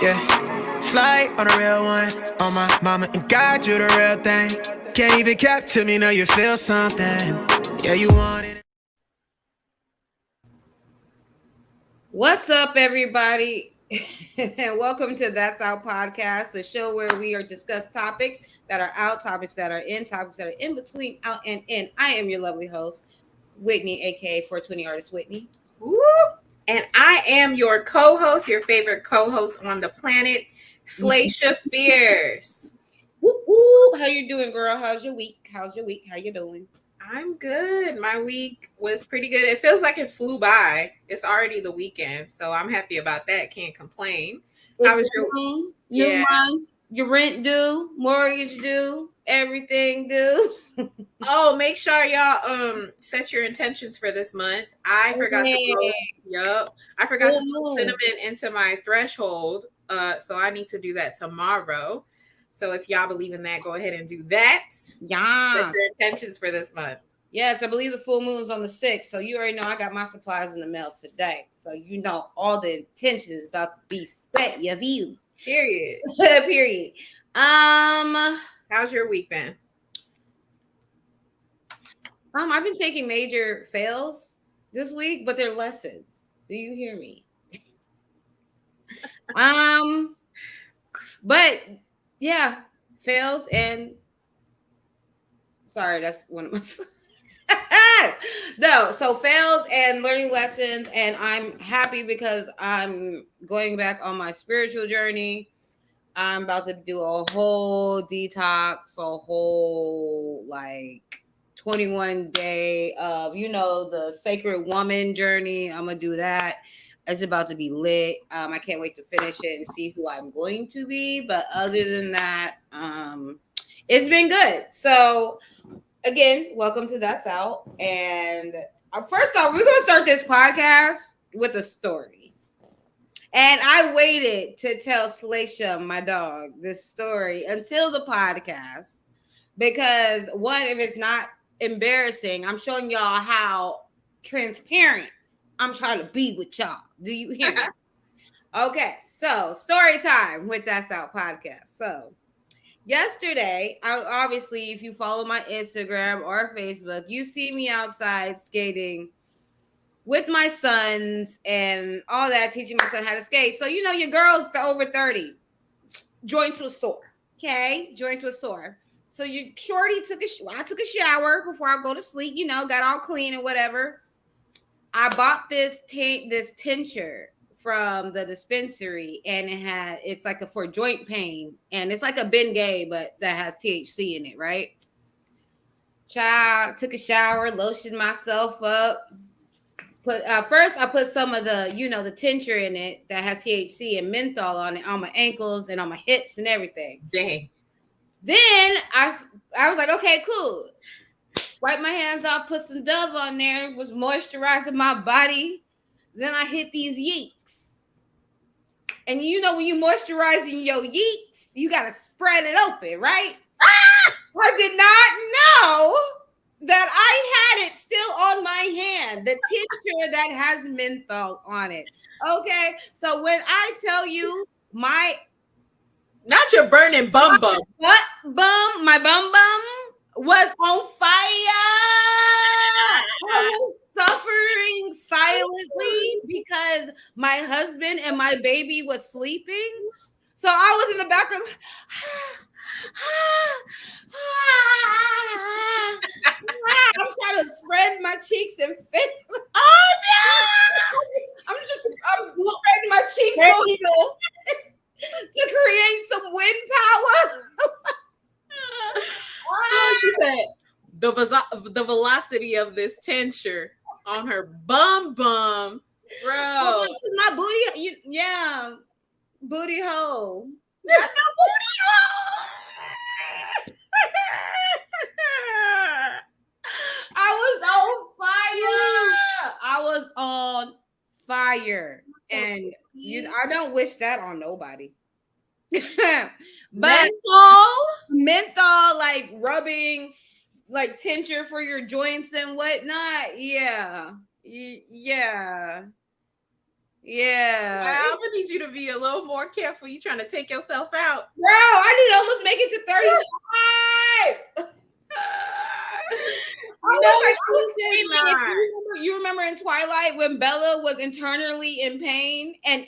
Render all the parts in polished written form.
Yeah, slide on a real one. On my mama and God, you the real thing. Can't even cap to me, know you feel something. Yeah, you want it. What's up, everybody? And welcome to That's Out Podcast, the show where we are discuss topics that are out, topics that are in between, out and in. I am your lovely host, Whitney, aka 420 Artist Whitney. Woo! And I am your co-host, your favorite co-host on the planet, Slaysha Fierce. Whoop whoop! How you doing, girl? How's your week? How you doing? I'm good. My week was pretty good. It feels like it flew by. It's already the weekend, so I'm happy about that. Can't complain. How was your new month? Your rent due, mortgage due, everything due. Oh, make sure y'all set your intentions for this month. I forgot I forgot to put cinnamon into my threshold. So I need to do that tomorrow. So if y'all believe in that, go ahead and do that. Yeah. Set your intentions for this month. Yes, I believe the full moon's on the 6th. So you already know I got my supplies in the mail today. So you know all the intention is about to be set. You view. Period. Period. How's your week been? I've been taking major fails this week, but they're lessons. Do you hear me? But yeah, fails and sorry, that's one of my no, so fails and learning lessons, and I'm happy because I'm going back on my spiritual journey. I'm about to do a whole detox, a whole like 21 day of, the sacred woman journey. I'm gonna do that. It's about to be lit. I can't wait to finish it and see who I'm going to be. But other than that, it's been good. So again, welcome to That's Out. And first off, we're gonna start this podcast with a story. And I waited to tell Slaysha, my dog, this story until the podcast. Because one, if it's not embarrassing, I'm showing y'all how transparent I'm trying to be with y'all. Do you hear me? Okay, so story time with That's Out podcast. So yesterday, obviously, if you follow my Instagram or Facebook, you see me outside skating with my sons and all that, teaching my son how to skate. So, your girl's over 30. Joints was sore. Okay, joints was sore. So you shorty I took a shower before I go to sleep, got all clean and whatever. I bought this tincture from the dispensary, and it's like for joint pain, and it's like a Bengay, but that has THC in it, right? Child, took a shower, lotioned myself up. First I put some of the the tincture in it that has THC and menthol on it on my ankles and on my hips and everything. Dang. Then I was like, okay, cool. Wipe my hands off, put some Dove on there, was moisturizing my body. Then I hit these yeeks. And when you moisturizing your yeeks, you got to spread it open, right? I did not know that I had it still on my hand, the tincture that has menthol on it. Okay, so when I tell you my not your burning bum bum, my bum was on fire. I was suffering silently because my husband and my baby was sleeping. So I was in the bathroom. I'm trying to spread my cheeks and fit. Oh no! I'm spreading my cheeks to create some wind power. She said the velocity of this tincture on her bum, bro. My booty, booty hole. Not the booty hole. I was on fire, and I don't wish that on nobody. But menthol, like rubbing, like tincture for your joints and whatnot. Yeah. Yeah. I'm gonna need you to be a little more careful. You trying to take yourself out. Bro, I need to almost make it to 35. I was screaming. You remember in Twilight when Bella was internally in pain and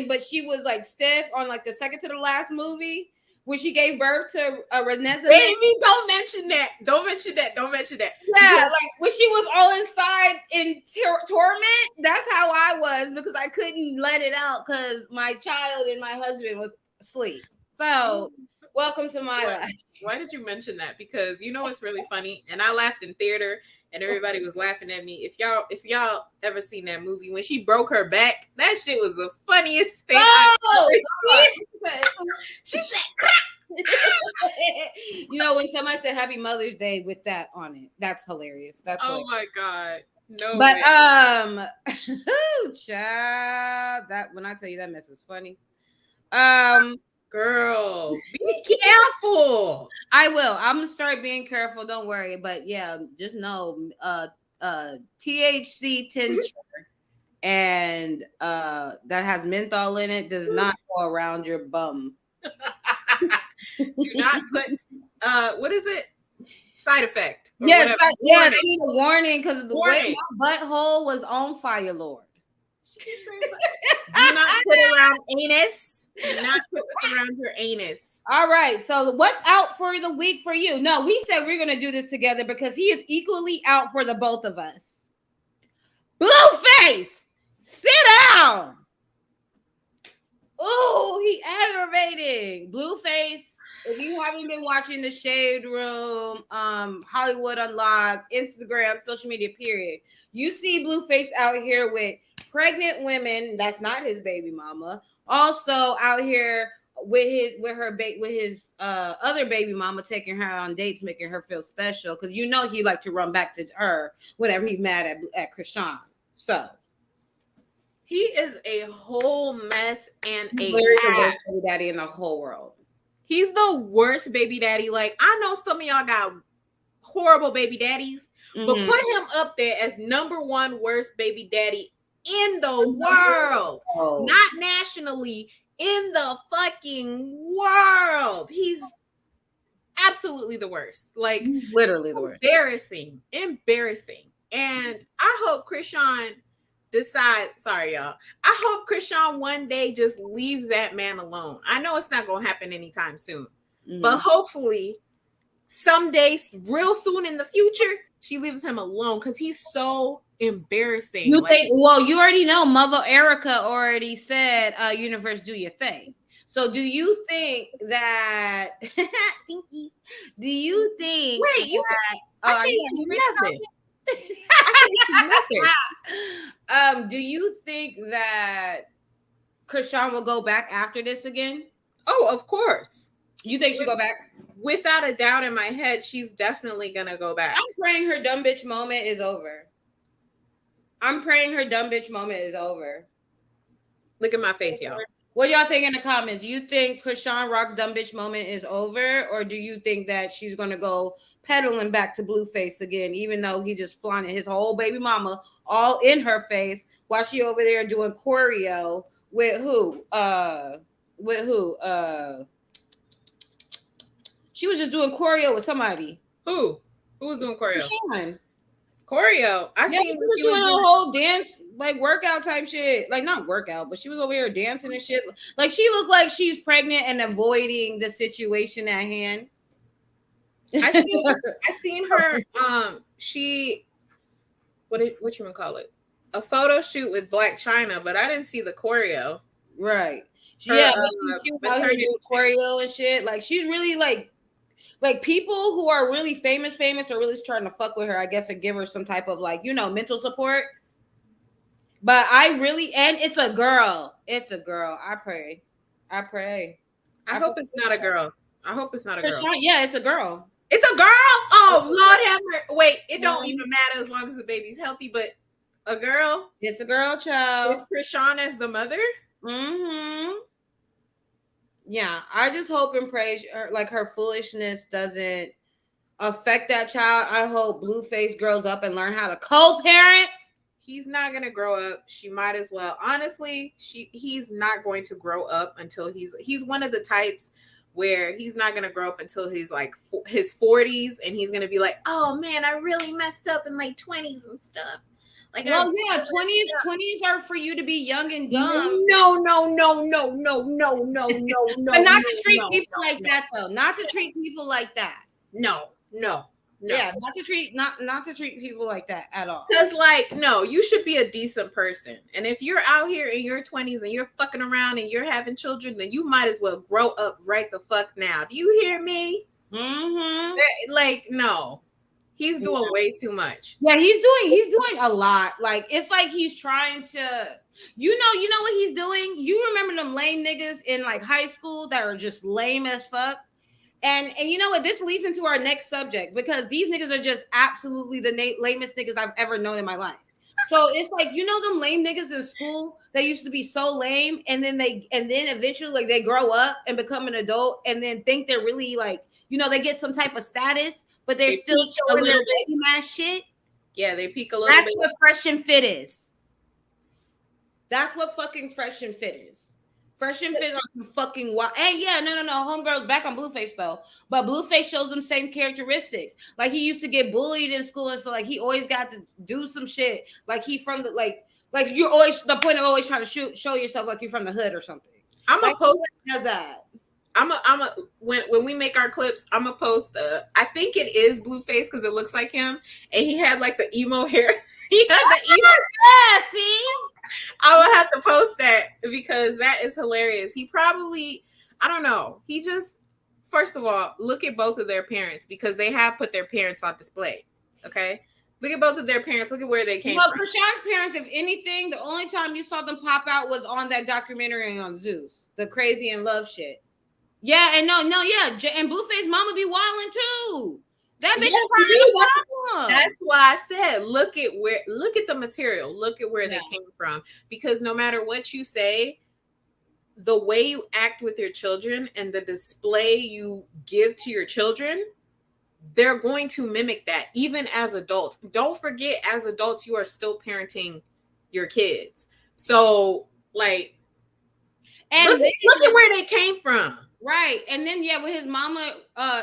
but she was like stiff on like the second to the last movie when she gave birth to a Renesmee. Baby, don't mention that. Don't mention that. Yeah, like when she was all inside in torment, that's how I was because I couldn't let it out because my child and my husband was asleep. So welcome to my life. Why did you mention that? Because you know what's really funny, and I laughed in theater, and everybody was laughing at me. If y'all ever seen that movie when she broke her back, that shit was the funniest thing. She said, you know, when somebody said Happy Mother's Day with that on it, that's hilarious. That's hilarious. My god, no. But child, that when I tell you that mess is funny. Girl, be careful. I will. I'm gonna start being careful. Don't worry. But yeah, just know, THC tincture and that has menthol in it does not go around your bum. Do not put. What is it? Side effect. Yes. Yeah. They need a warning because the way my butthole was on fire, Lord. Do not put around anus. Do not put this around your anus. All right. So what's out for the week for you? No, we said we're gonna do this together because he is equally out for the both of us. Blueface, sit down. Oh, he aggravating. Blueface. If you haven't been watching the Shade Room, Hollywood Unlocked, Instagram, social media, period, you see Blueface out here with pregnant women. That's not his baby mama. Also out here with his other baby mama, taking her on dates, making her feel special because you know he like to run back to her whenever he's mad at Chrisean. So he is a whole mess and he's the worst baby daddy in the whole world. He's the worst baby daddy. Like, I know some of y'all got horrible baby daddies, but put him up there as number one worst baby daddy in the world. Not nationally, in the fucking world. He's absolutely the worst. Like, literally the worst. Embarrassing. And I hope Chrisean decides, sorry y'all, I hope Chrisean one day just leaves that man alone. I know it's not going to happen anytime soon, but hopefully someday real soon in the future she leaves him alone because he's so embarrassing. You think, well, you already know Mother Erica already said universe do your thing. So do you think that Dinky, do you think I can't see nothing. Do you think that Chrisean will go back after this again? Oh, of course. You think she'll go back? Without a doubt in my head, she's definitely gonna go back. I'm praying her dumb bitch moment is over. Look at my face, y'all. What y'all think in the comments? You think Chrisean Rock's dumb bitch moment is over, or do you think that she's gonna go pedaling back to Blueface again, even though he just flaunted his whole baby mama all in her face while she over there doing choreo with who? She was just doing choreo with somebody. Who was doing choreo? Chrisean. Choreo. She was doing a whole dance, like workout type shit. Like not workout, but she was over here dancing and shit. Like she looked like she's pregnant and avoiding the situation at hand. I seen her. She what you gonna call it? A photo shoot with Black China, but I didn't see the choreo. Right. She was out here doing choreo and shit. Like she's really like people who are really famous are really trying to fuck with her, I guess, and give her some type of like, mental support. But and it's a girl. I pray. I hope it's not a girl. Yeah, it's a girl. It's a girl. Oh, Lord have mercy. Wait, it don't even matter as long as the baby's healthy. But a girl. It's a girl child. With Chrisean as the mother. Yeah, I just hope and pray her foolishness doesn't affect that child. I hope Blueface grows up and learn how to co-parent. he's not gonna grow up. She might as well. Honestly, he's not going to grow up until he's one of the types where he's not gonna grow up until he's like his 40s, and he's gonna be like, oh man, I really messed up in my 20s and stuff. Like, well, yeah, 20s are for you to be young and dumb. No. But not to treat people like that, though. Not to treat people like that. No. Yeah, not to treat people like that at all. Because, like, no, you should be a decent person. And if you're out here in your 20s and you're fucking around and you're having children, then you might as well grow up right the fuck now. Do you hear me? Mm-hmm. Like, no. He's doing way too much. Yeah, he's doing a lot. Like, it's like he's trying to, you know what he's doing? You remember them lame niggas in like high school that are just lame as fuck? And you know what? This leads into our next subject, because these niggas are just absolutely the lamest niggas I've ever known in my life. So it's like, you know, them lame niggas in school that used to be so lame, and then eventually like they grow up and become an adult, and then think they're really like, you know, they get some type of status, but they're still showing their baby ass shit. Yeah, they peak a little bit. That's what Fresh and Fit is. That's what fucking Fresh and Fit is. Fresh and Fit are some fucking wild. And yeah, no. Homegirl's back on Blueface though. But Blueface shows them same characteristics. Like, he used to get bullied in school, and so like he always got to do some shit. Like, he from the like you're always the point of always trying to show yourself like you're from the hood or something. I'm gonna post does that. When we make our clips, I'm gonna post I think it is Blueface because it looks like him, and he had like the emo hair. He had the emo. Yeah, see. I will have to post that because that is hilarious. He probably, I don't know. He just, first of all, look at both of their parents, because they have put their parents on display. Okay. Look at both of their parents. Look at where they came from. Well, Chrisean's parents, if anything, the only time you saw them pop out was on that documentary on Zeus, the Crazy in Love shit. Yeah, and yeah. And Blueface mama be wilding too. That bitch is that's why I said look at the material, look at where they came from, because no matter what you say, the way you act with your children and the display you give to your children, they're going to mimic that even as adults. Don't forget, as adults, you are still parenting your kids. So like, and look at where they came from. Right. And then with his mama,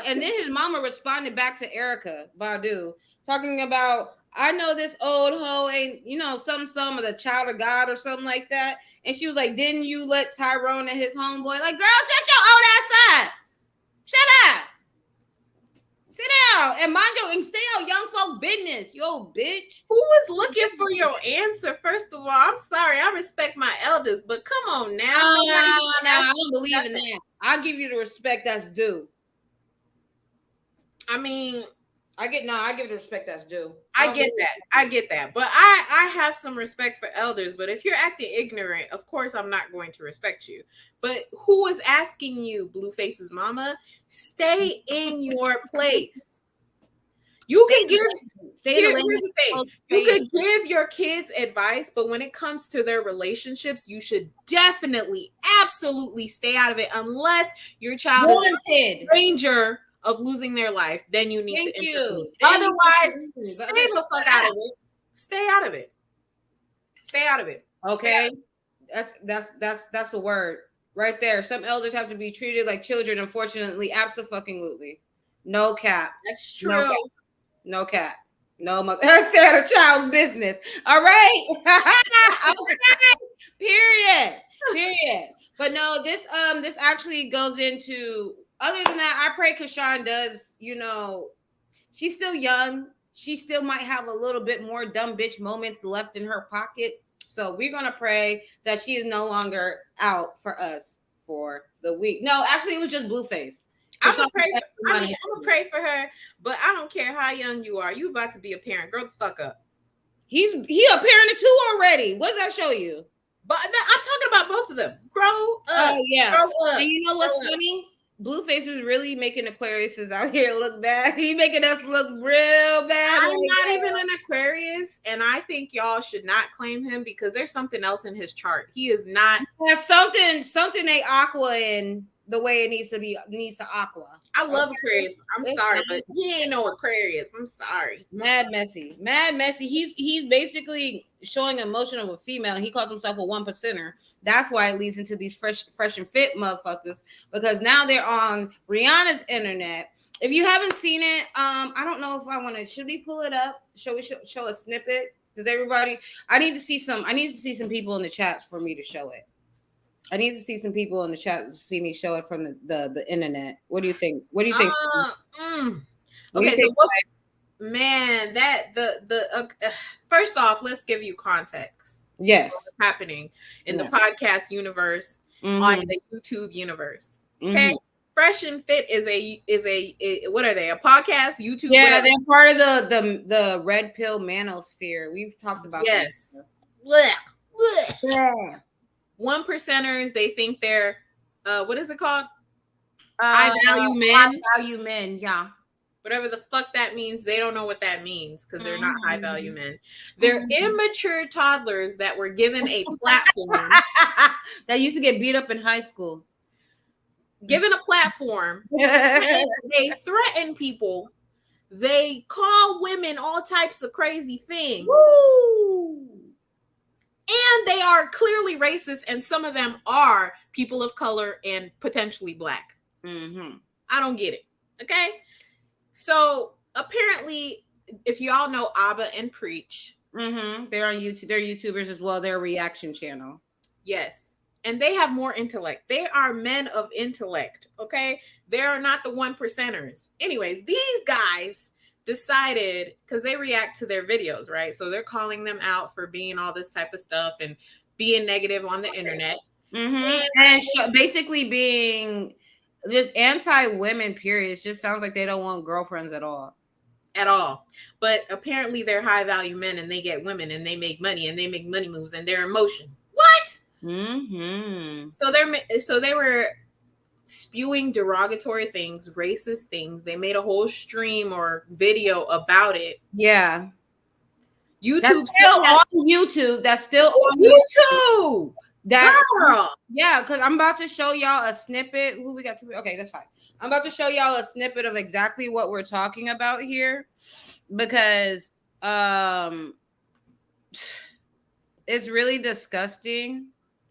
his mama responded back to Erykah Badu, talking about, I know this old hoe ain't, you know, some of the child of God or something like that. And she was like, didn't you let Tyrone and his homeboy, like, girl, shut your old ass up. Shut up. Sit down and mind your and stay out young folk business, yo bitch. Who was looking for your answer? First of all, I'm sorry, I respect my elders, but come on now. No, I don't believe in that. I'll give you the respect that's due. I mean, I give the respect that's due. I get that. But I have some respect for elders. But if you're acting ignorant, of course I'm not going to respect you. But who is asking you, Blueface's mama? Stay in your place. You can here's the thing. You could give your kids advice, but when it comes to their relationships, you should definitely, absolutely stay out of it, unless your child is in danger of losing their life. Then you need to intervene. Otherwise, stay the fuck out of it. Stay out of it. Stay out of it. Okay, that's a word right there. Some elders have to be treated like children. Unfortunately, absolutely, no cap. That's true. No cap. No mother. That's a child's business. All right. Okay. Period. But no, this actually goes into. Other than that, I pray Chrisean does. You know, she's still young. She still might have a little bit more dumb bitch moments left in her pocket. So we're gonna pray that she is no longer out for us for the week. No, actually, it was just Blueface. I'm gonna pray for her, but I don't care how young you are. You about to be a parent. Grow the fuck up. He a parent of two already. What does that show you? But I'm talking about both of them. Grow up. Oh yeah. Grow up. And you know what's funny? Blueface is really making Aquariuses out here look bad. He's making us look real bad. I'm not even an Aquarius, and I think y'all should not claim him because there's something else in his chart. He is not. There's something a aqua in. the way it needs to aqua. I love Aquarius. I'm sorry, but he ain't no Aquarius. I'm sorry. Mad messy. He's basically showing emotion of a female. He calls himself a 1%er. That's why it leads into these fresh and fit motherfuckers, because now they're on Rihanna's internet. If you haven't seen it, I don't know if I want to. Should we pull it up? Show a snippet? Because everybody, I need to see some people in the chat for me to show it. I need to see some people in the chat to see me show it from the internet. What do you think? What do you think? Man, that first off, let's give you context. Yes, what's happening in the podcast universe, on the YouTube universe. Okay, Fresh and Fit is a what are they? A podcast, YouTube? Yeah, they're part of the red pill manosphere. We've talked about yes. Yeah. 1%ers, they think they're what is it called? High value men. High value men, yeah. Whatever the fuck that means, they don't know what that means because they're not high value men. They're immature toddlers that were given a platform that used to get beat up in high school. Given a platform, they threaten people. They call women all types of crazy things. Woo! And they are clearly racist, and some of them are people of color and potentially black. I don't get it. Okay? So apparently, if y'all know Abba and Preach. They're on YouTube. They're YouTubers as well. They're a reaction channel. Yes. And they have more intellect. They are men of intellect. Okay? They are not the 1%ers. Anyways, these guys decided, because they react to their videos, right? So they're calling them out for being all this type of stuff and being negative on the internet. And basically being just anti-women, period. It just sounds like they don't want girlfriends at all. But apparently they're high value men and they get women and they make money and they make money moves and they're emotion. What? So they were spewing derogatory things, racist things. They made a whole stream or video about it. Yeah. YouTube That's still on YouTube. That's still on YouTube. Girl. Yeah, because I'm about to show y'all a snippet. Who we got to? Okay, that's fine. I'm about to show y'all a snippet of exactly what we're talking about here, because it's really disgusting.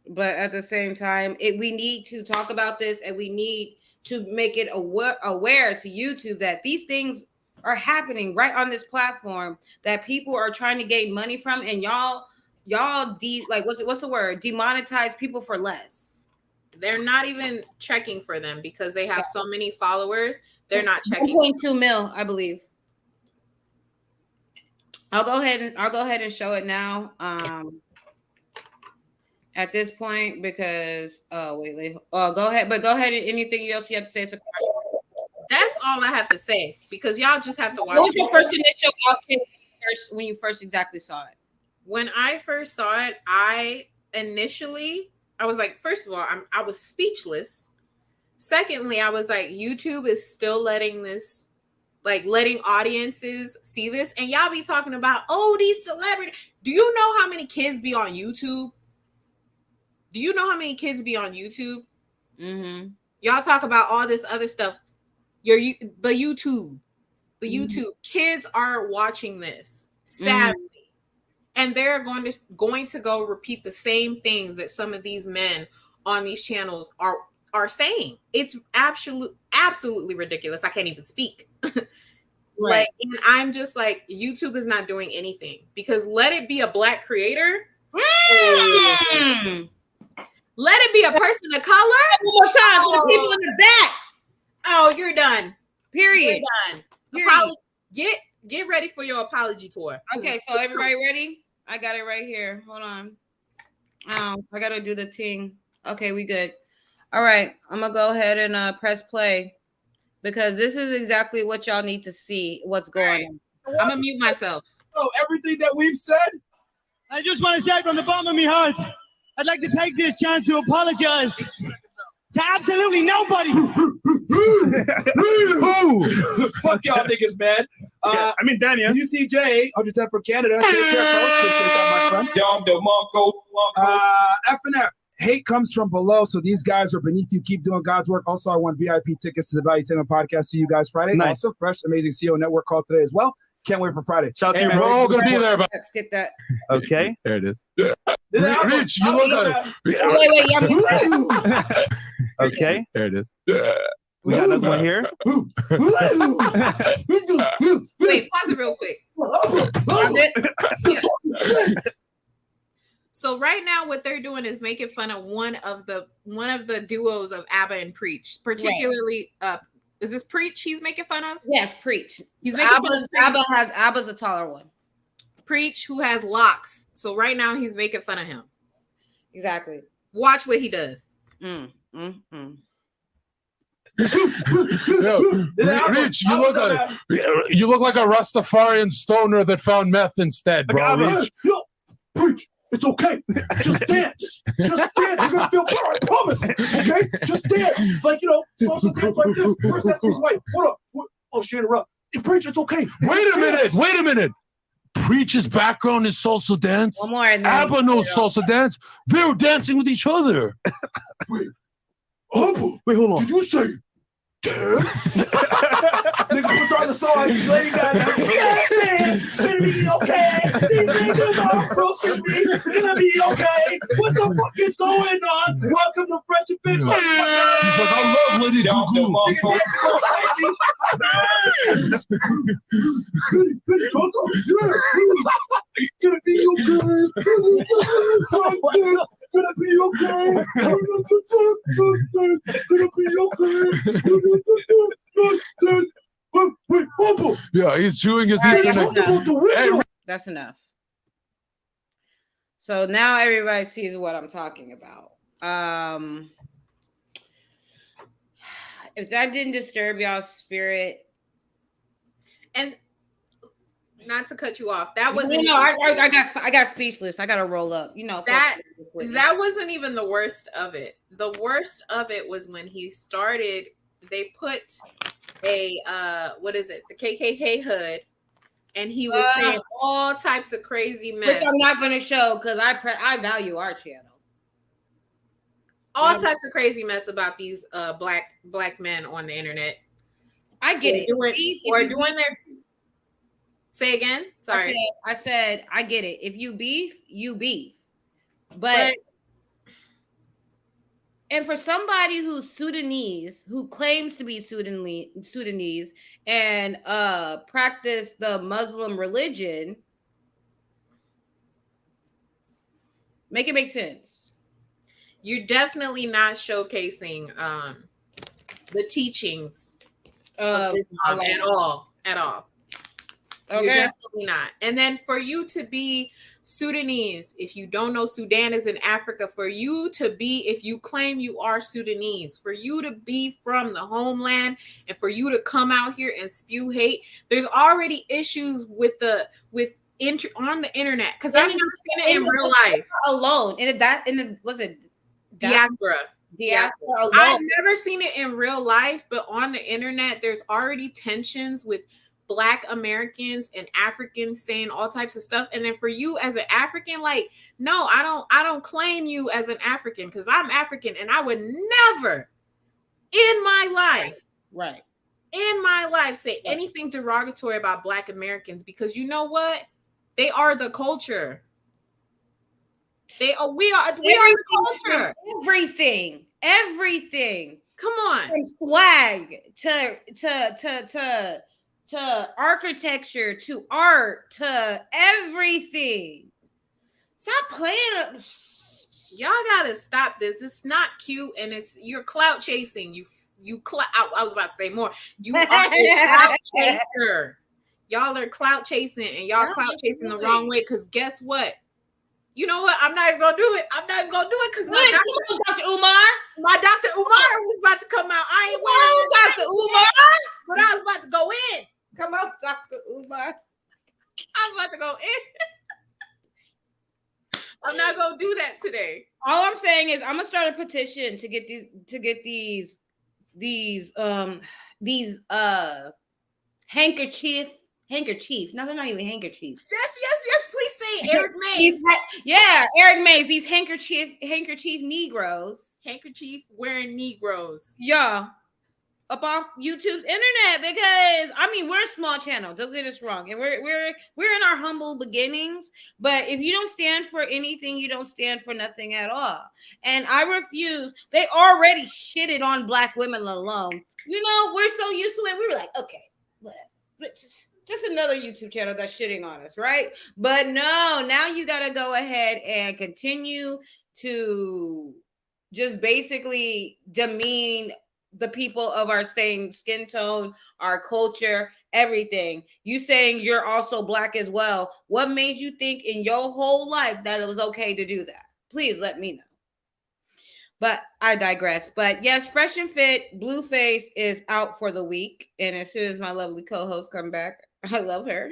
But at the same time, we need to talk about this, and we need to make it aware to YouTube that these things are happening right on this platform that people are trying to gain money from, and y'all what's the word? Demonetize people for less. They're not even checking for them because they have so many followers. They're not checking. 1.2 mil, I believe. I'll go ahead and show it now. At this point, because go ahead. Anything else you have to say? It's a question. That's all I have to say, because y'all just have to watch. What was your first initial outtake when you first exactly saw it? When I first saw it, I was like, first of all, I was speechless. Secondly, I was like, YouTube is still letting audiences see this, and y'all be talking about, oh, these celebrities. Do you know how many kids be on YouTube? Y'all talk about all this other stuff. The YouTube kids are watching this, sadly, and they're going to go repeat the same things that some of these men on these channels are saying. It's absolutely ridiculous. I can't even speak. Right. And I'm just like, YouTube is not doing anything, because let it be a black creator. Let it be a person of color. One more time for the people in the back. Oh, you're done. Period. You're done. Get ready for your apology tour. Okay, so everybody ready? I got it right here. Hold on. I gotta do the ting. Okay, we good. All right, I'm gonna go ahead and press play, because this is exactly what y'all need to see. What's going on? I'm gonna mute myself. Oh, everything that we've said. I just want to say from the bottom of my heart, I'd like to take this chance to apologize to absolutely nobody. Fuck y'all niggas, man. Daniel. UCJ, 110 for Canada. Take care, folks. Appreciate that, my friend. Dom the Monko. F&F. hate comes from below. So these guys are beneath you. Keep doing God's work. Also, I won VIP tickets to the Value Tainment podcast. See you guys Friday. Nice. Also, fresh, amazing CEO network call today as well. Can't wait for Friday. Shout out to you, man. bro. We're all gonna be there. But Skip that. Okay. there it is. Rich, you look at it. Wait, yeah. Okay. There it is. We got another one here. Wait, pause it real quick. Yeah. So right now, what they're doing is making fun of one of the duos of ABBA and Preach, particularly. Is this Preach he's making fun of? Yes, Preach. He's making fun of ABBA's a taller one. Preach, who has locks. So right now he's making fun of him. Exactly. Watch what he does. Yo, Rich, you look like a Rastafarian stoner that found meth instead, bro. Rich. Yo, Preach. It's okay. Just dance. Just dance. You're gonna feel better. I promise. Okay? Just dance. Like, salsa dance like this. Where's Destiny's wife? What up? Oh, she interrupted. Preach, it's okay. Wait a minute. Preach's background is salsa dance. One more. ABBA knows salsa dance. They were dancing with each other. Wait, hold on. Did you say dance? Nigga puts on the song. Lady Gaga. Dance. Gonna be okay. These niggas are close to me. Gonna be okay. What the fuck is going on? Welcome to Fresh and Fit. He's like, I love Lady Gaga. Gonna be okay. Gonna be okay. Wait, yeah, he's chewing his internet. That's enough. So now everybody sees what I'm talking about. If that didn't disturb y'all's spirit, and not to cut you off, that wasn't. I got speechless. I got to roll up. That wasn't even the worst of it. The worst of it was when he started. They put a the KKK hood, and he was saying all types of crazy mess, which I'm not going to show because I value our channel. All types of crazy mess about these black men on the internet. I get it. Say again. Sorry. I said I get it. If you beef, you beef. But and for somebody who's Sudanese, who claims to be Sudanese and practice the Muslim religion, make it make sense. You're definitely not showcasing the teachings of Islam at all. Okay. You're definitely not. And then for you to be Sudanese, if you don't know, Sudan is in Africa. For you to be, if you claim you are Sudanese, for you to be from the homeland, and for you to come out here and spew hate, there's already issues on the internet. Because I've never seen it in real life alone. Diaspora alone. I've never seen it in real life, but on the internet, there's already tensions with Black Americans and Africans saying all types of stuff. And then for you as an African, like, no, I don't claim you as an African because I'm African and I would never in my life say anything derogatory about Black Americans, because you know what? They are the culture. We are the culture. Everything. Come on. From swag to architecture, to art, to everything. Stop playing. Y'all gotta stop this. It's not cute, and you're clout chasing. I was about to say more. You are a clout chaser. Y'all are clout chasing, and y'all clout chasing the wrong way. Because guess what? You know what? I'm not even gonna do it. Because my Dr. Umar was about to come out. I ain't wearing Dr. Umar, but I was about to go in. Come out, Dr. Umar. I was about to go in. I'm not gonna do that today. All I'm saying is I'm gonna start a petition to get these handkerchief. No, they're not even handkerchiefs. Yes. Please say Eric Mays. Eric Mays. These handkerchief Negroes. Handkerchief wearing Negroes. Yeah. Up off YouTube's internet, because I mean we're a small channel, don't get us wrong, and we're in our humble beginnings, but if you don't stand for anything, you don't stand for nothing at all. And I refuse. They already shitted on Black women alone. You know, we're so used to it. We were like, okay, whatever. But just another YouTube channel that's shitting on us, right? But no, now you got to go ahead and continue to just basically demean the people of our same skin tone, our culture, everything. You saying you're also Black as well. What made you think in your whole life that it was okay to do that? Please let me know. But I digress. But yes, Fresh and Fit, Blueface is out for the week. And as soon as my lovely co-host come back, I love her.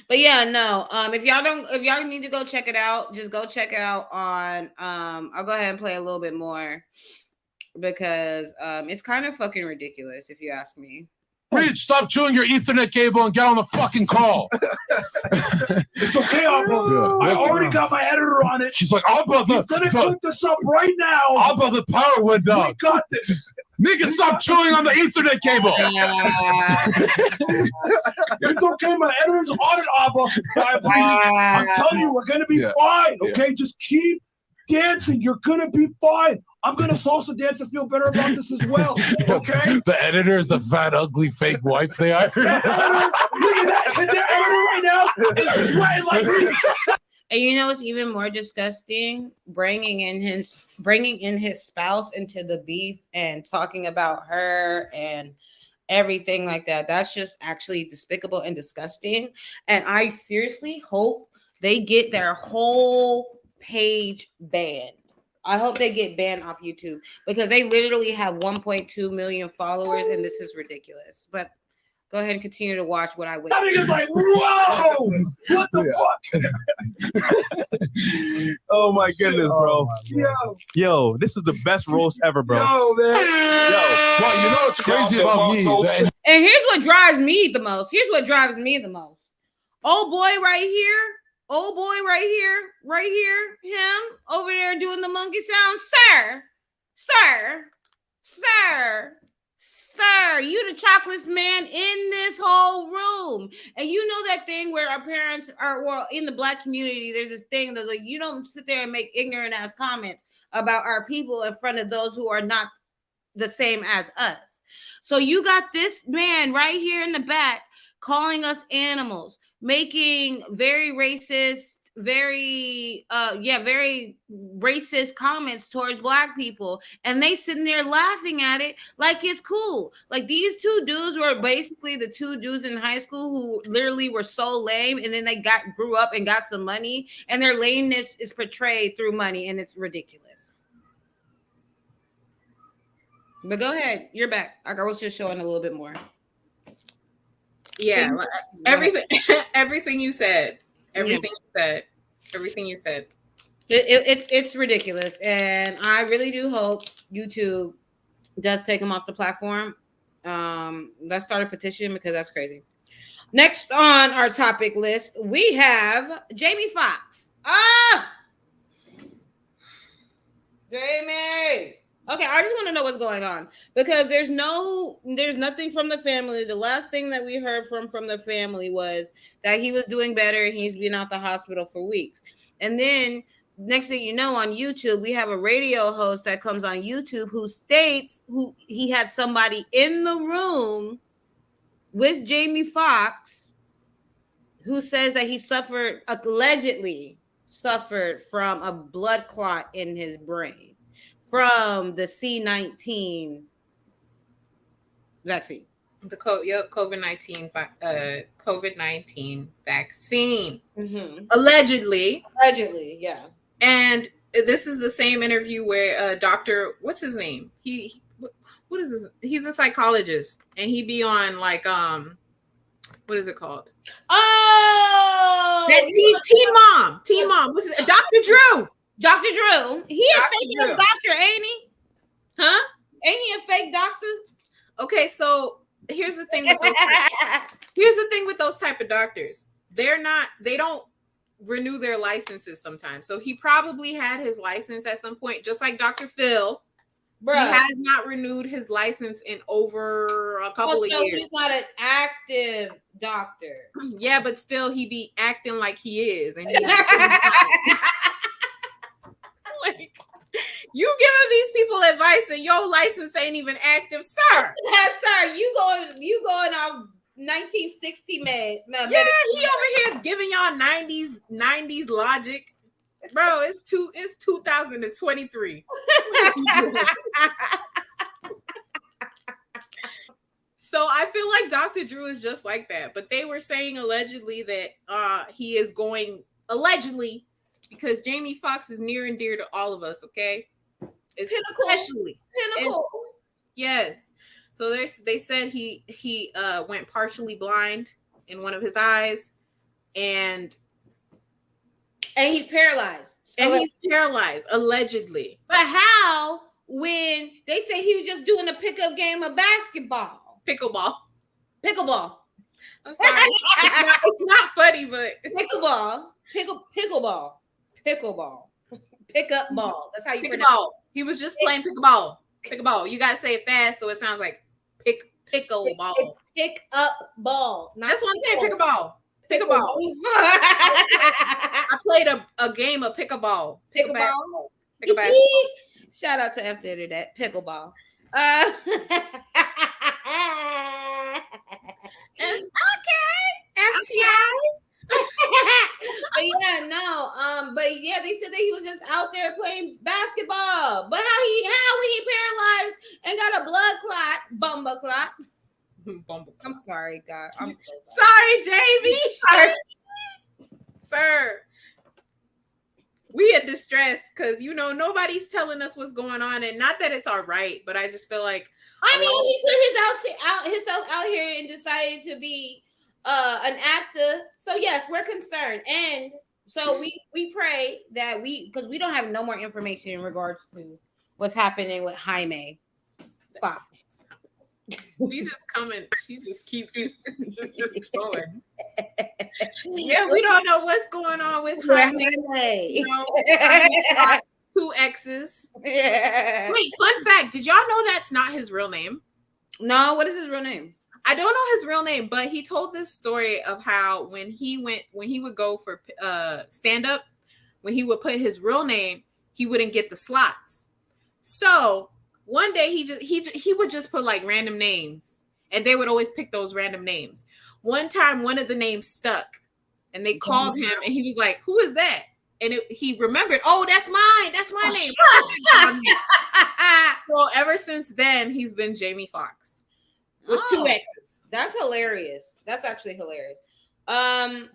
But yeah, no. If y'all need to go check it out, just go check it out on I'll go ahead and play a little bit more, because it's kind of fucking ridiculous if you ask me. Reed, stop chewing your Ethernet cable and get on the fucking call. It's okay, Abba. I already got my editor on it. She's like, Abba, he's gonna clip this up right now. Abba, the power went down. We got this. Nigga, stop chewing on the Ethernet cable. It's okay, my editor's on it, Abba. I'm telling you, we're gonna be fine. Okay, just keep dancing. You're gonna be fine. I'm gonna salsa dance and feel better about this as well. Okay. The editor is the fat, ugly, fake wife they hired. Look at that! And their editor right now is sweating like me. And you know what's even more disgusting? Bringing in his spouse into the beef and talking about her and everything like that. That's just actually despicable and disgusting. And I seriously hope they get their whole page banned. I hope they get banned off YouTube, because they literally have 1.2 million followers, and this is ridiculous. But go ahead and continue to watch what I witnessed. I think it's like, whoa, what the fuck? Oh my goodness, bro. Oh, Yo, this is the best roast ever, bro. yo, man. Well, you know what's crazy about me? And here's what drives me the most. Old boy right here. Old boy right here, him over there doing the monkey sound. Sir, you the chocolates man in this whole room. And you know that thing where our parents are, well, in the Black community, there's this thing that's like, you don't sit there and make ignorant ass comments about our people in front of those who are not the same as us. So you got this man right here in the back calling us animals, making very racist comments towards Black people, and they sitting there laughing at it like it's cool. Like these two dudes were basically the two dudes in high school who literally were so lame, and then they grew up and got some money, and their lameness is portrayed through money, and it's ridiculous. But go ahead, you're back. I was just showing a little bit more. Yeah, everything you said. Everything you said. It's ridiculous, and I really do hope YouTube does take them off the platform. Let's start a petition, because that's crazy. Next on our topic list, we have Jamie Foxx. Jamie. Okay, I just want to know what's going on, because there's nothing from the family. The last thing that we heard from the family was that he was doing better. He's been out the hospital for weeks. And then next thing you know, on YouTube, we have a radio host that comes on YouTube who states he had somebody in the room with Jamie Foxx who says that he allegedly suffered from a blood clot in his brain from the C-19 vaccine. The COVID-19 vaccine. Mm-hmm. Allegedly, yeah. And this is the same interview where Dr. What's his name? What is this? He's a psychologist, and he be on like what is it called? Oh, that Teen Mom. What's it? Dr. Drew. Dr. Drew. He a fake doctor, ain't he? Huh? Ain't he a fake doctor? Okay, so here's the thing with those type of doctors. they don't renew their licenses sometimes. So he probably had his license at some point, just like Dr. Phil. Bruh. He has not renewed his license in over a couple of years. He's not an active doctor. Yeah, but still he be acting like he is. And he's like, you giving these people advice and your license ain't even active, sir. Sir, you going off 1960 man. Yeah, he over here giving y'all 90s logic. Bro, it's 2023. So I feel like Dr. Drew is just like that. But they were saying allegedly that he is going allegedly because Jamie Foxx is near and dear to all of us, okay? Especially Pinnacle. Yes. So they said he went partially blind in one of his eyes and he's paralyzed. He's paralyzed, allegedly. But how when they say he was just doing a pickup game of basketball? Pickleball. I'm sorry. it's not funny, but pickleball. Pickup ball. That's how you pronounce it. He was just playing pickleball. You gotta say it fast so it sounds like pickleball. It's pick up ball. That's what I'm saying. Pickleball. I played a game of pickleball. Pickleball. Shout out to F the Internet. Pickleball. Okay. FTI. But yeah, they said that he was just out there playing basketball. But how when he paralyzed and got a blood clot, bumba clot. I'm sorry, God. I'm so sorry, Jamie. Sir. We are distressed because nobody's telling us what's going on, and not that it's all right, but I just feel like he put himself out here and decided to be an actor. So yes, we're concerned, and so we pray that because we don't have no more information in regards to what's happening with Jaime Foxx. We just coming. She just keeps just going. Yeah, we don't know what's going on with Jaime. Two exes. Yeah. Wait, fun fact. Did y'all know that's not his real name? No, what is his real name? I don't know his real name, but he told this story of how when he would go for stand-up, when he would put his real name, he wouldn't get the slots. So one day he would just put like random names, and they would always pick those random names. One time, one of the names stuck, and they called him, and he was like, "Who is that?" And he remembered, "Oh, that's mine. That's my name." So ever since then, he's been Jamie Foxx with two X's. That's hilarious. That's actually hilarious.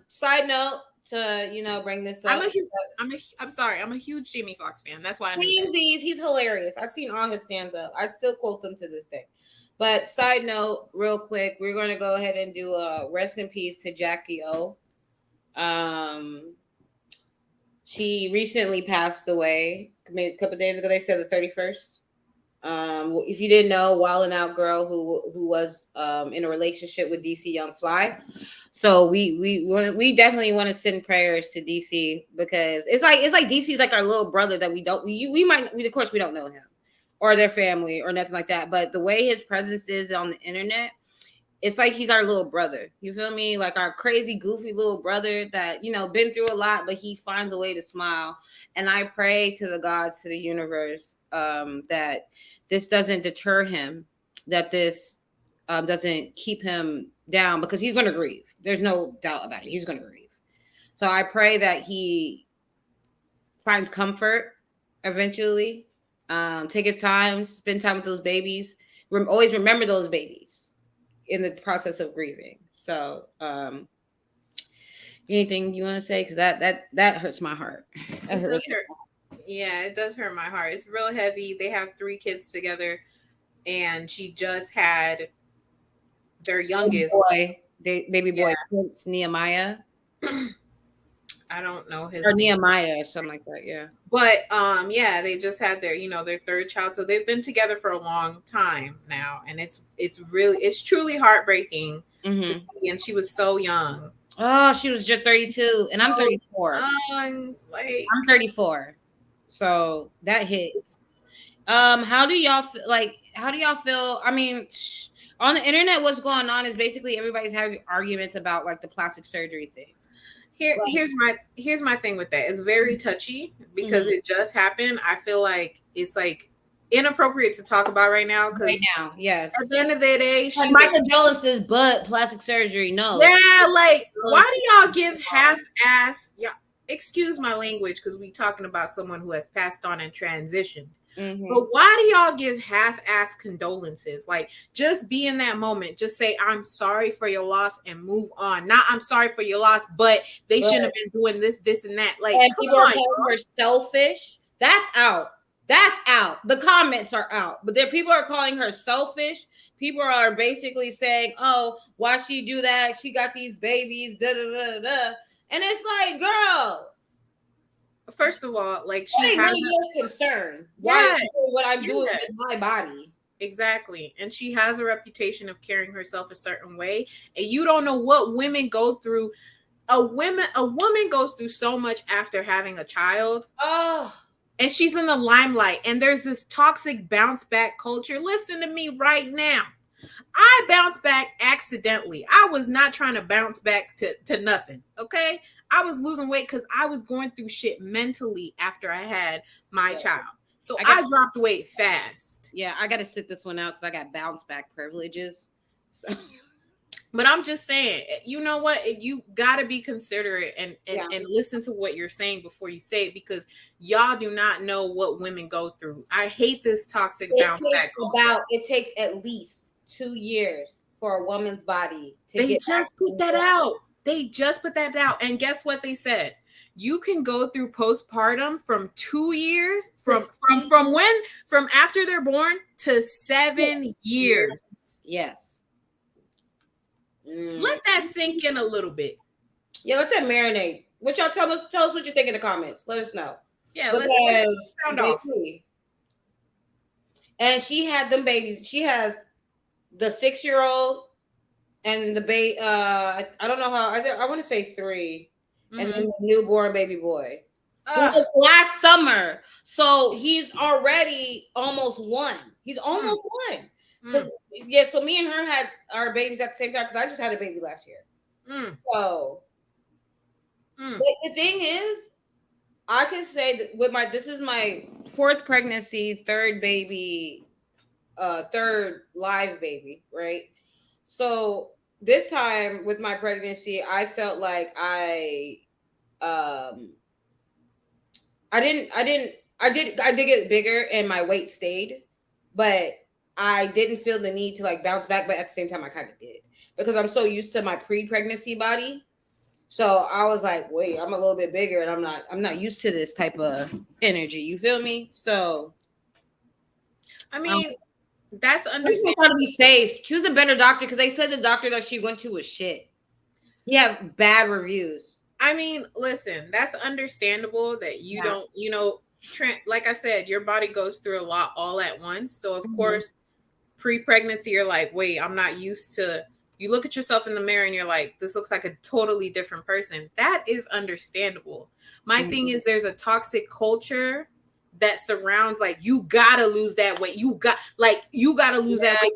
Side note to bring this up. I'm sorry. I'm a huge Jamie Foxx fan. That's why I know he's hilarious. I've seen all his stand-up. I still quote them to this day. But side note, real quick, we're going to go ahead and do a rest in peace to Jacky Oh. She recently passed away a couple of days ago. They said the 31st. If you didn't know, Wild 'N Out girl who was in a relationship with DC Young Fly. So we definitely want to send prayers to DC because it's like DC's like our little brother that we of course we don't know him or their family or nothing like that. But the way his presence is on the internet, it's like he's our little brother. You feel me? Like our crazy, goofy little brother that, been through a lot, but he finds a way to smile. And I pray to the gods, to the universe, that this doesn't deter him, that this doesn't keep him down because he's going to grieve. There's no doubt about it. He's going to grieve. So I pray that he finds comfort eventually. Take his time, spend time with those babies. Always remember those babies in the process of grieving. So anything you want to say? Because that hurts my heart. Yeah, it does hurt my heart. It's real heavy. They have 3 kids together, and she just had their youngest baby boy, Prince Nehemiah. I don't know his or Nehemiah or something like that. Yeah, but yeah, they just had their their 3rd child, so they've been together for a long time now, and it's truly heartbreaking to see. And she was so young. Oh, she was just 32, and I'm 34. I'm 34, so that hits. How do y'all feel? Like, how do y'all feel? I mean, on the internet, what's going on is basically everybody's having arguments about like the plastic surgery thing. Here's my thing with that. It's very touchy because it just happened. I feel like it's like inappropriate to talk about right now because yes. At the end of the day, like my condolences, but plastic surgery, no. Yeah, like why do y'all give half-ass? Yeah, excuse my language because we talking about someone who has passed on and transitioned. But why do y'all give half-ass condolences? Like, just be in that moment. Just say, I'm sorry for your loss and move on. Not, I'm sorry for your loss, but they shouldn't have been doing this, and that. Like, and people are calling her selfish. That's out. That's out. The comments are out. But there, people are calling her selfish. People are basically saying, oh, why she do that? She got these babies, da-da-da-da. And it's like, girl, first of all, like she has your concern. Why what I'm doing with my body? Exactly. And she has a reputation of carrying herself a certain way. And you don't know what women go through. A woman goes through so much after having a child. Oh. And she's in the limelight. And there's this toxic bounce back culture. Listen to me right now. I bounced back accidentally. I was not trying to bounce back to nothing. Okay. I was losing weight because I was going through shit mentally after I had my child. So I dropped weight fast. Yeah, I got to sit this one out because I got bounce back privileges. So. But I'm just saying, you know what? You got to be considerate and listen to what you're saying before you say it because y'all do not know what women go through. I hate this toxic bounce back. It takes at least 2 years for a woman's body to They just put that out. They just put that out. And guess what they said? You can go through postpartum from 2 years, from after they're born to 7 years. Yes. Let that sink in a little bit. Yeah, let that marinate. What y'all tell us what you think in the comments. Let us know. Yeah, let's sound off. And she had them babies. She has the 6-year-old and the baby. I don't know how. I want to say 3, and then the newborn baby boy. Last summer, so he's already almost 1. He's almost 1. Because so me and her had our babies at the same time. Because I just had a baby last year. So, but the thing is, I can say that this is my 4th pregnancy, 3rd baby, 3rd live baby, right? So this time with my pregnancy, I felt like I did get bigger and my weight stayed, but I didn't feel the need to like bounce back. But at the same time, I kind of did because I'm so used to my pre-pregnancy body. So I was like, wait, I'm a little bit bigger and I'm not used to this type of energy. You feel me? So I mean, that's understandable. Trying to be safe. Choose a better doctor because they said the doctor that she went to was shit. He had bad reviews. I mean, listen, that's understandable that you don't, like I said, your body goes through a lot all at once. So of course, pre-pregnancy, you're like, wait, I'm not used to. You look at yourself in the mirror and you're like, this looks like a totally different person. That is understandable. My thing is there's a toxic culture that surrounds like you gotta lose that weight. You gotta lose that weight.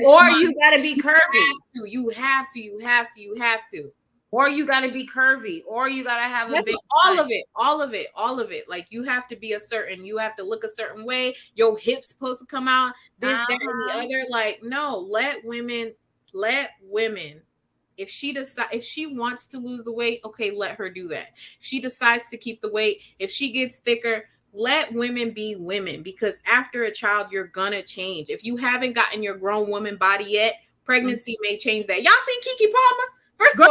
Or you gotta be curvy. You have to. Or you gotta be curvy. Or you gotta have a big all of it. Like you have to be you have to look a certain way. Your hips supposed to come out. This, that, and the other. Like, no, let women. If she wants to lose the weight, okay, let her do that. If she decides to keep the weight, if she gets thicker, let women be women because after a child, you're gonna change. If you haven't gotten your grown woman body yet, pregnancy may change that. Y'all seen Keke Palmer? First of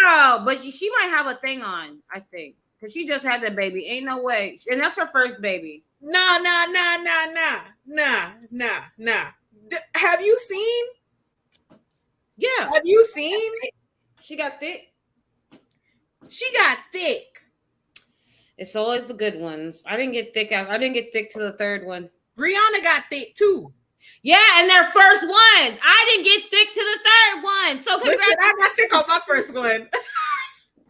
all, but she might have a thing on, I think, because she just had that baby. Ain't no way, and that's her first baby. Nah. Have you seen? Yeah. Have you seen? She got thick. It's always the good ones. I didn't get thick. I didn't get thick to the 3rd one. Rihanna got thick too. Yeah, and they're first ones. I didn't get thick to the third one. So Listen, I got thick on my first one.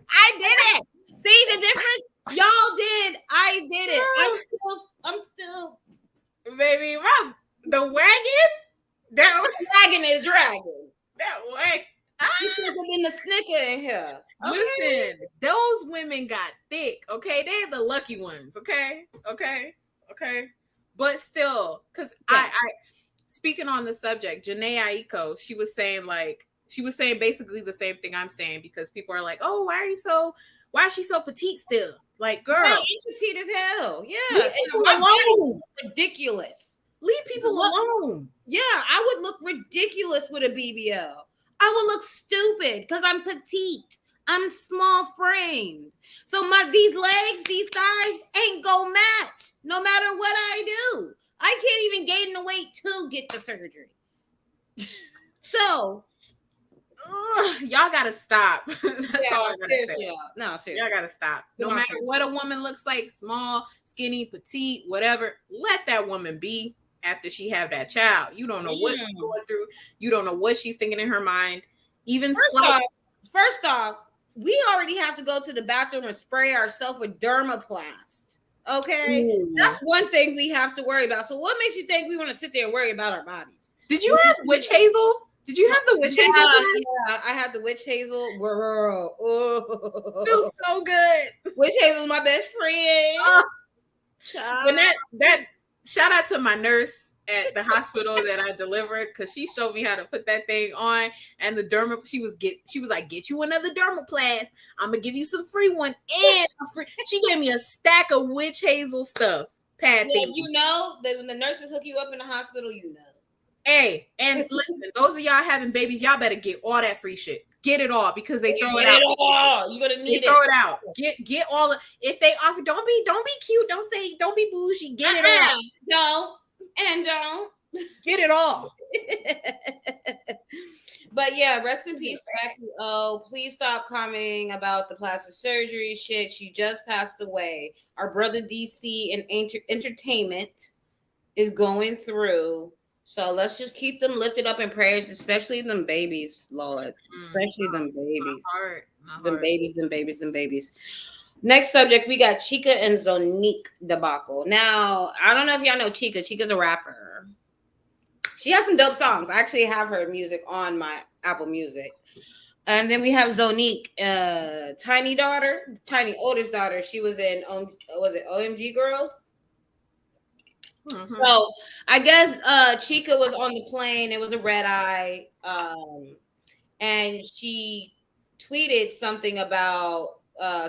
I did it. See the difference? Y'all did. I did it. I'm still baby, the wagon. That wagon is dragging. That wagon. She's in the snicker in here. Okay. Listen, those women got thick. Okay, they're the lucky ones. Okay. But still, because I speaking on the subject, Jacky Oh, she was saying basically the same thing I'm saying, because people are like, oh, why is she so petite still? Like, girl, I'm petite as hell. Yeah, leave people alone. Ridiculous. Leave people alone. Yeah, I would look ridiculous with a BBL. I would look stupid because I'm petite. I'm small framed. So these legs, these thighs ain't gonna match no matter what I do. I can't even gain the weight to get the surgery. So y'all gotta stop. That's all I gotta say. No, seriously. Y'all gotta stop. No matter what a woman looks like, small, skinny, petite, whatever, let that woman be after she have that child. You don't know what she's going through. You don't know what she's thinking in her mind. Even first off, we already have to go to the bathroom and spray ourselves with dermaplast. Okay? Ooh. That's one thing we have to worry about. So what makes you think we want to sit there and worry about our bodies? Did you have witch hazel? Did you have the witch hazel? Yeah, I had the witch hazel. Girl. Oh. Feels so good. Witch hazel's my best friend. When that shout out to my nurse at the hospital that I delivered, because she showed me how to put that thing on, and the she was like, get you another dermaplast. I'm gonna give you some free one, and she gave me a stack of witch hazel stuff. Pad thing. You know that when the nurses hook you up in the hospital, you know. Hey, and listen, those of y'all having babies, y'all better get all that free shit. Get it all, because they throw it out. You're gonna need it. Throw it out. Get all of. If they offer, don't be cute. Don't be bougie. Get it all. Don't get it all. But yeah, rest in peace, Jacky Oh. Please stop commenting about the plastic surgery shit. She just passed away. Our brother DC and Entertainment is going through. So let's just keep them lifted up in prayers, especially them babies, Lord. Especially them babies. Them babies. Next subject, we got Chika and Zonnique debacle. Now, I don't know if y'all know Chika. Chika's a rapper. She has some dope songs. I actually have her music on my Apple Music. And then we have Zonnique, tiny oldest daughter. She was in, was it OMG Girls? Mm-hmm. So I guess Chika was on the plane. It was a red eye. And she tweeted something about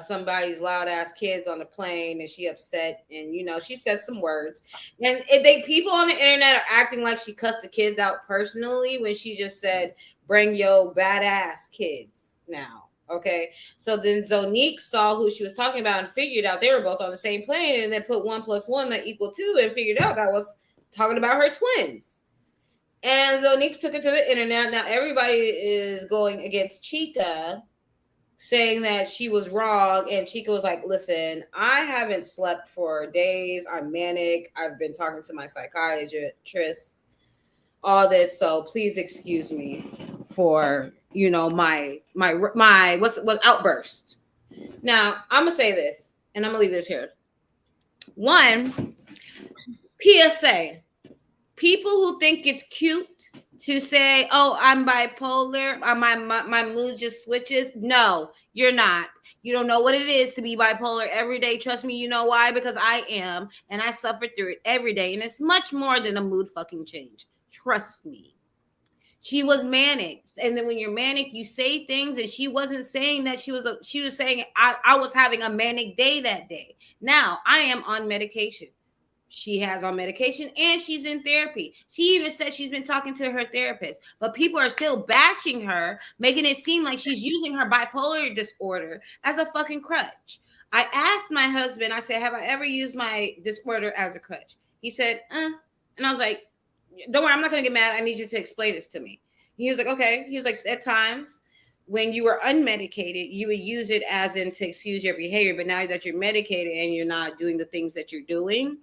somebody's loud ass kids on the plane, and she upset, and she said some words, and people on the internet are acting like she cussed the kids out personally when she just said, bring your badass kids now. Okay, so then Zonnique saw who she was talking about and figured out they were both on the same plane, and then put 1 + 1 that equal 2 and figured out that was talking about her twins. And Zonnique took it to the internet. Now everybody is going against Chika, saying that she was wrong. And Chika was like, listen, I haven't slept for days. I'm manic. I've been talking to my psychiatrist, all this. So please excuse me for, my outburst. Now, I'm going to say this, and I'm going to leave this here. One, PSA. People who think it's cute to say, oh, I'm bipolar, my mood just switches. No, you're not. You don't know what it is to be bipolar every day. Trust me, you know why? Because I am, and I suffer through it every day. And it's much more than a mood fucking change. Trust me. She was manic. And then when you're manic, you say things, and she wasn't saying that she was saying I was having a manic day that day. Now, I am on medication. She has on medication, and she's in therapy. She even said she's been talking to her therapist, but people are still bashing her, making it seem like she's using her bipolar disorder as a fucking crutch. I asked my husband, I said, have I ever used my disorder as a crutch? He said, And I was like, don't worry, I'm not going to get mad. I need you to explain this to me. He was like, okay. He was like, at times when you were unmedicated, you would use it as in to excuse your behavior. But now that you're medicated and you're not doing the things that you're doing,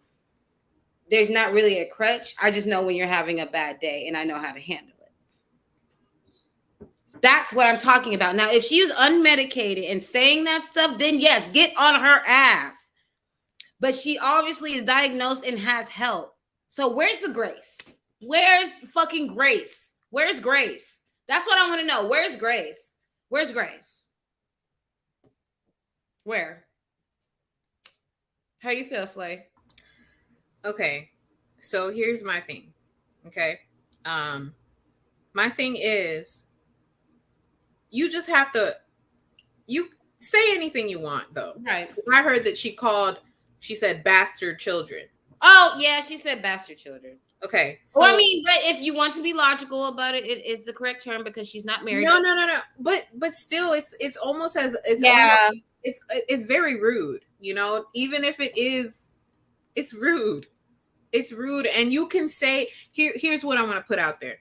there's not really a crutch. I just know when you're having a bad day and I know how to handle it. That's what I'm talking about. Now, if she's unmedicated and saying that stuff, then yes, get on her ass. But she obviously is diagnosed and has help. So where's the grace? Where's the fucking grace? Where's Grace? That's what I want to know. Where's Grace? Where's Grace? Where? How you feel, Slay? Okay, so here's my thing. Okay, my thing is, you just have to. You say anything you want, though. Right. I heard that she said bastard children. Oh yeah, she said bastard children. Okay. So, Well, I mean, but if you want to be logical about it, it is the correct term because she's not married. No. But still, it's almost as it's very rude. You know, even if it is, it's rude. It's rude, and you can say here's what I'm going to put out there.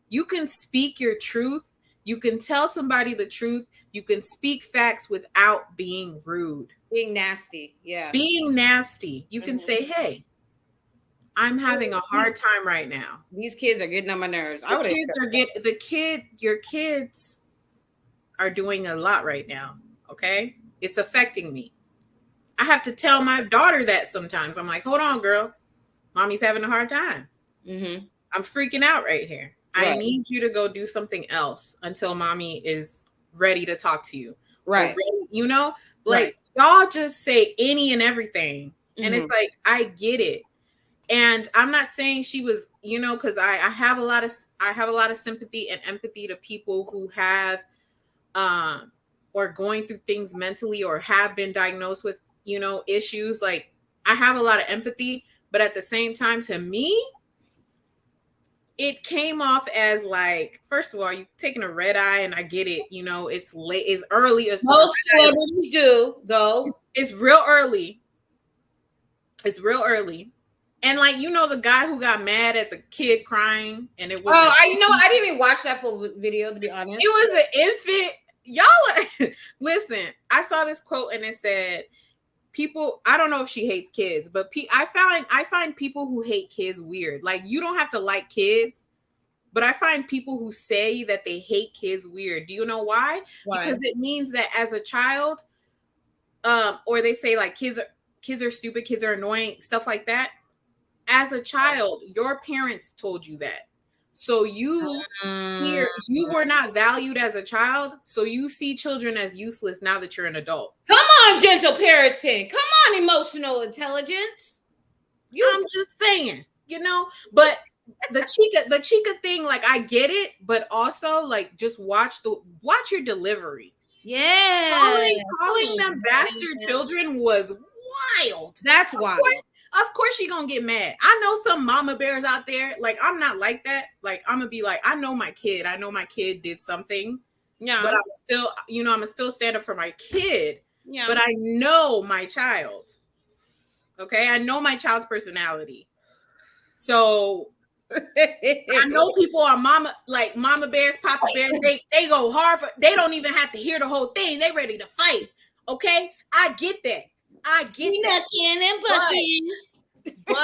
You can speak your truth. You can tell somebody the truth. You can speak facts without being rude. Being nasty. Yeah. Being nasty. You can say, hey, I'm having a hard time right now. These kids are getting on my nerves. Your kids are doing a lot right now. Okay. It's affecting me. I have to tell my daughter that sometimes. I'm like, hold on, girl. Mommy's having a hard time. Mm-hmm. I'm freaking out right here. Right. I need you to go do something else until mommy is ready to talk to you. Right. Ready, you know, like y'all just say any and everything. Mm-hmm. And it's like, I get it. And I'm not saying she was, you know, because I have a lot of sympathy and empathy to people who have or going through things mentally or have been diagnosed with, you know, issues. Like, I have a lot of empathy, but at the same time, to me, it came off as like, first of all, you taking a red eye, and I get it. You know, it's late, it's early. Most celebrities do, though. It's real early. It's real early. And like, you know, the guy who got mad at the kid crying, and it was I didn't even watch that full video, to be honest. It was an infant. Y'all listen, I saw this quote and it said, people, I don't know if she hates kids, but I find people who hate kids weird. Like, you don't have to like kids, but I find people who say that they hate kids weird. Do you know why? Because it means that as a child, or they say like kids are stupid, kids are annoying, stuff like that. As a child, your parents told you that. So you were not valued as a child. So you see children as useless now that you're an adult. Come on, gentle parenting. Come on, emotional intelligence. I'm just saying, you know, but the Chika thing, like, I get it, but also like, just watch your delivery. Yeah. Calling them bastard children was wild. That's wild. Of course she gonna get mad. I know some mama bears out there. Like, I'm not like that. Like, I'm gonna be like, I know my kid did something. Yeah. But I'm still, you know, I'm gonna still stand up for my kid. Yeah. But I know my child. Okay. I know my child's personality. So I know people are mama bears, papa bears. They go hard they don't even have to hear the whole thing. They ready to fight. Okay. I get that. I get that. But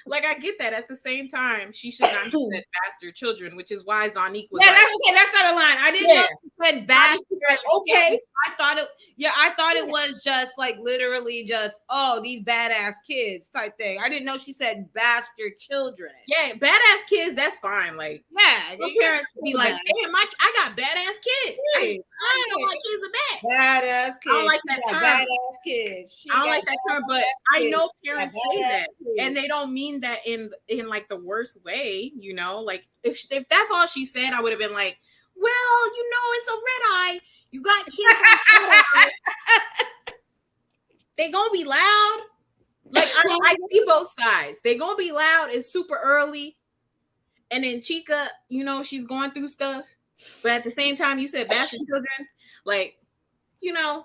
like, I get that. At the same time, she should not have said bastard children, which is why Zonnique was that's not a line. I didn't know she said bastard. Okay. I thought it was just like literally just, oh, these badass kids type thing. I didn't know she said bastard children. Yeah, badass kids, that's fine. Like, yeah, your parents be like, damn, I got badass kids. I know my kids are bad. Badass kids. I don't like that term. Badass kids. I don't like that term, but I know parents say that, and they don't mean that in like the worst way, you know. Like, if that's all she said, I would have been like, well, you know, it's a red eye. You got kids. They gonna be loud. Like, I see both sides. They gonna be loud. It's super early, and then Chika, you know, she's going through stuff. But at the same time, you said bastard children. Like, you know,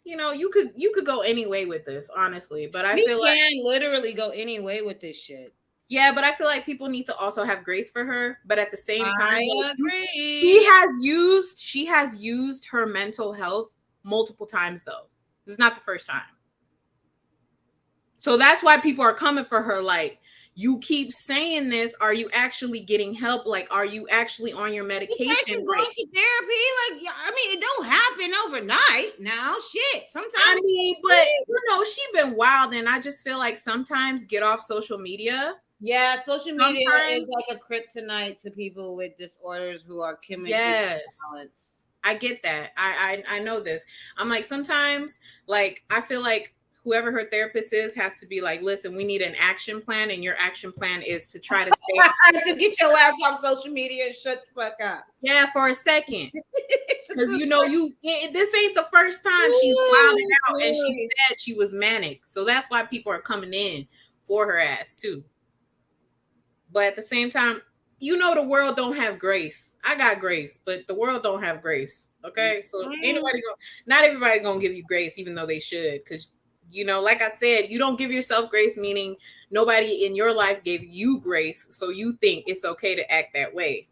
you could go any way with this, honestly. But I feel like can literally go any way with this shit. Yeah, but I feel like people need to also have grace for her. But at the same time, I agree. She has used her mental health multiple times, though. This is not the first time. So that's why people are coming for her. Like, you keep saying this. Are you actually getting help? Like, are you actually on your medication? She's going to therapy. Like, yeah, I mean, it don't happen overnight now. Shit. Sometimes. I mean, but you know, she been wild, and I just feel like sometimes get off social media. Yeah, social media is like a kryptonite to people with disorders who are chemically balanced. I get that. I know this. I'm like, sometimes, like, I feel like whoever her therapist is has to be like, listen, we need an action plan, and your action plan is to try to stay to get your ass off social media and shut the fuck up. Yeah, for a second. Because you know, this ain't the first time she's wilding out, and she said she was manic. So that's why people are coming in for her ass too. But at the same time, you know, the world don't have grace. I got grace, but the world don't have grace. Okay, so not everybody gonna give you grace, even though they should. Because you know, like I said, you don't give yourself grace, meaning nobody in your life gave you grace, so you think it's okay to act that way.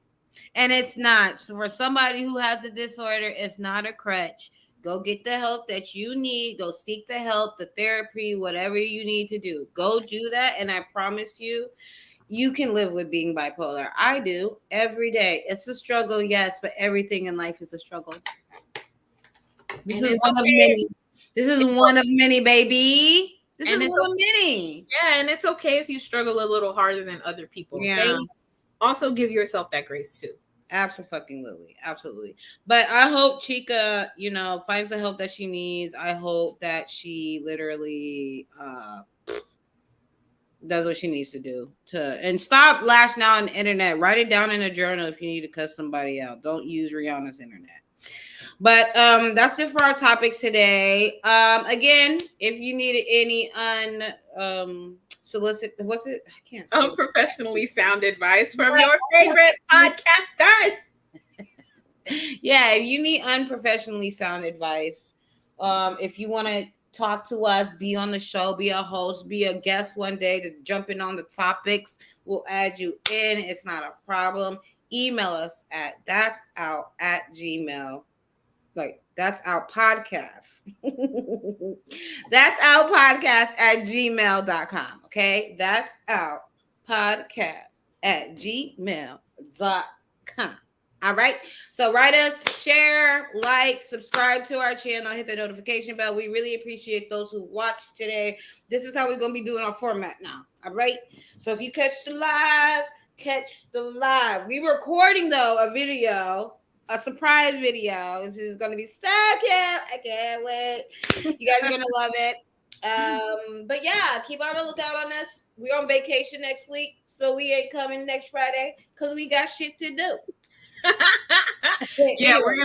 And it's not. So for somebody who has a disorder, it's not a crutch. Go get the help that you need. Go seek the help, the therapy, whatever you need to do. Go do that, and I promise you, you can live with being bipolar. I do every day. It's a struggle, yes, but everything in life is a struggle. This is one of many. This is one of many, baby. This is one of many. Yeah, and it's okay if you struggle a little harder than other people. Yeah. Okay? Also give yourself that grace too. Absolutely. But I hope Chika, you know, finds the help that she needs. I hope that she literally does what she needs to do and stop lashing out on the internet. Write it down in a journal if you need to cuss somebody out. Don't use Rihanna's internet. But that's it for our topics today. Again, if you needed any unsolicited, what's it? I can't say. Unprofessionally sound advice from your favorite podcasters. Yeah, if you need unprofessionally sound advice, if you want to talk to us, be on the show, be a host, be a guest one day to jump in on the topics, we'll add you in. It's not a problem. Email us at that'sout@gmail.com. Like, that's our podcast. That's our podcast at gmail.com. Okay. That's our podcast at gmail.com. All right. So write us, share, like, subscribe to our channel, hit the notification bell. We really appreciate those who watched today. This is how we're going to be doing our format now. All right. So if you catch the live. We're recording though a video. A surprise video. This is going to be so cute. I can't wait. You guys are going to love it. But yeah, keep on the lookout on us. We're on vacation next week, so we ain't coming next Friday because we got shit to do. Yeah, we're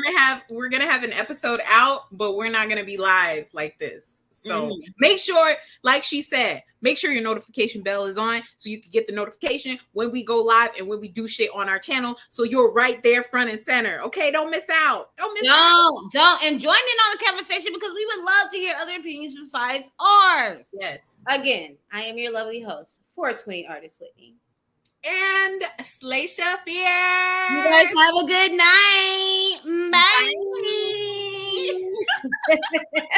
gonna have an episode out, but we're not gonna be live like this. So make sure, like she said, make sure your notification bell is on so you can get the notification when we go live and when we do shit on our channel. So you're right there, front and center. Okay, don't miss out. Don't and join in on the conversation because we would love to hear other opinions besides ours. Yes. Again, I am your lovely host, 420 Artist Whitney. And Slaysha Fear. You guys have a good night. Bye. Bye.